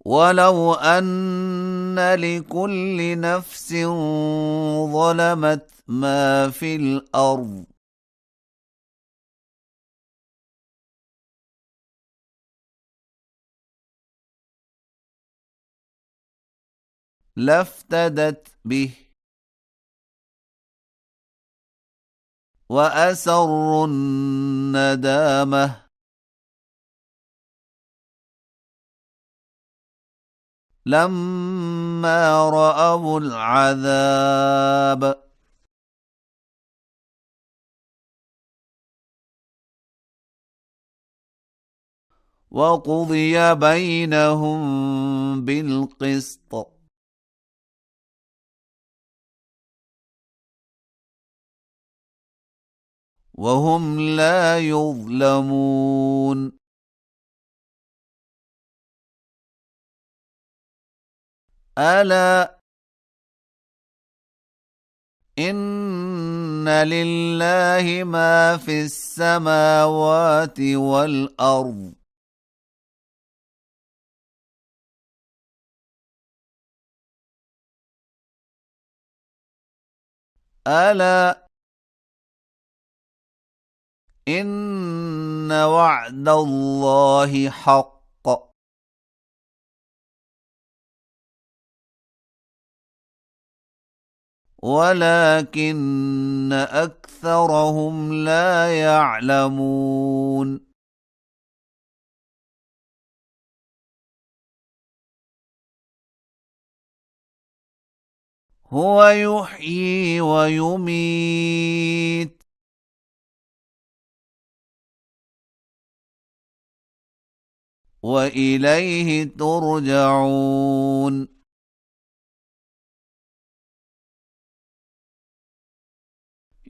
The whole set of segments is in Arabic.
ولو أن لكل نفس ظلمت ما في الأرض لافتدت به وأسروا الندامة لما رأوا العذاب وقضي بينهم بالقسط وهم لا يظلمون ألا إن لله ما في السماوات والأرض ألا إن وعد الله حق ولكن أكثرهم لا يعلمون هو يحيي ويميت وإليه ترجعون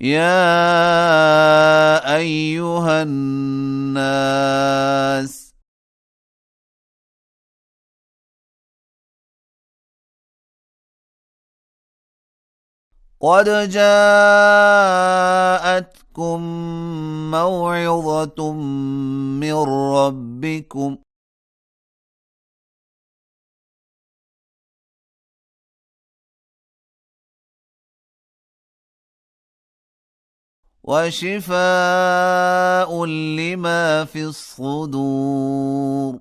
يا أيها الناس قد جاءتكم موعظة من ربكم وشفاء لما في الصدور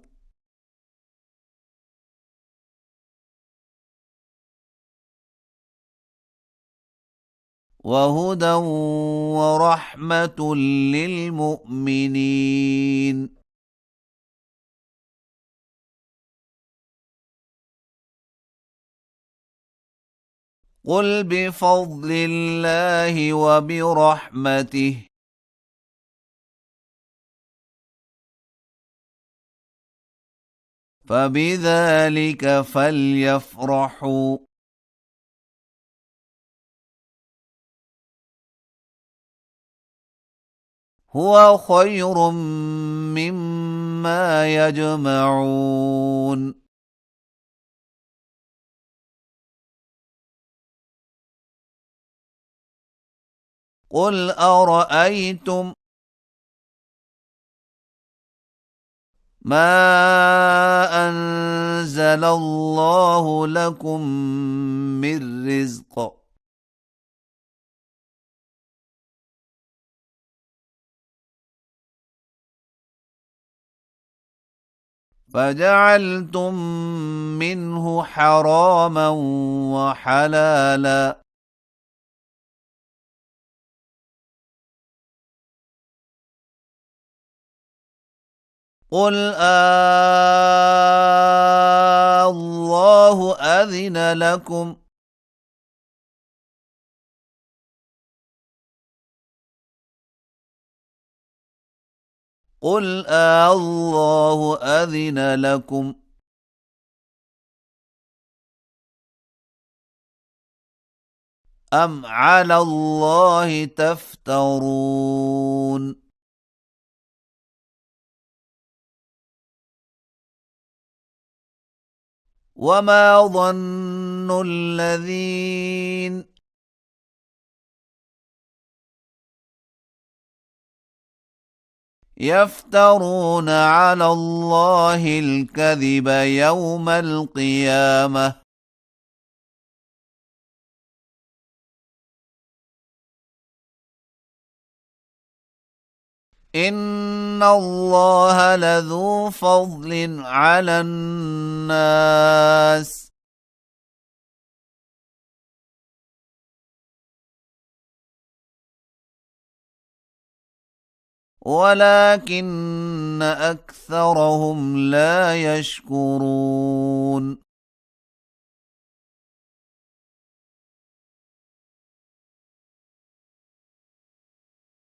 وهدى ورحمة للمؤمنين قل بفضل الله وبرحمته فبذلك فليفرحوا هو خير مما يجمعون قل أرأيتم ما أنزل الله لكم من رزق فجعلتم منه حراما وحلالا قل الله أذن لكم قل الله أذن لكم أم على الله تفترون وما ظن الذين يفترون على الله الكذب يوم القيامة. إن الله لذو فضل على الناس ولكن أكثرهم لا يشكرون.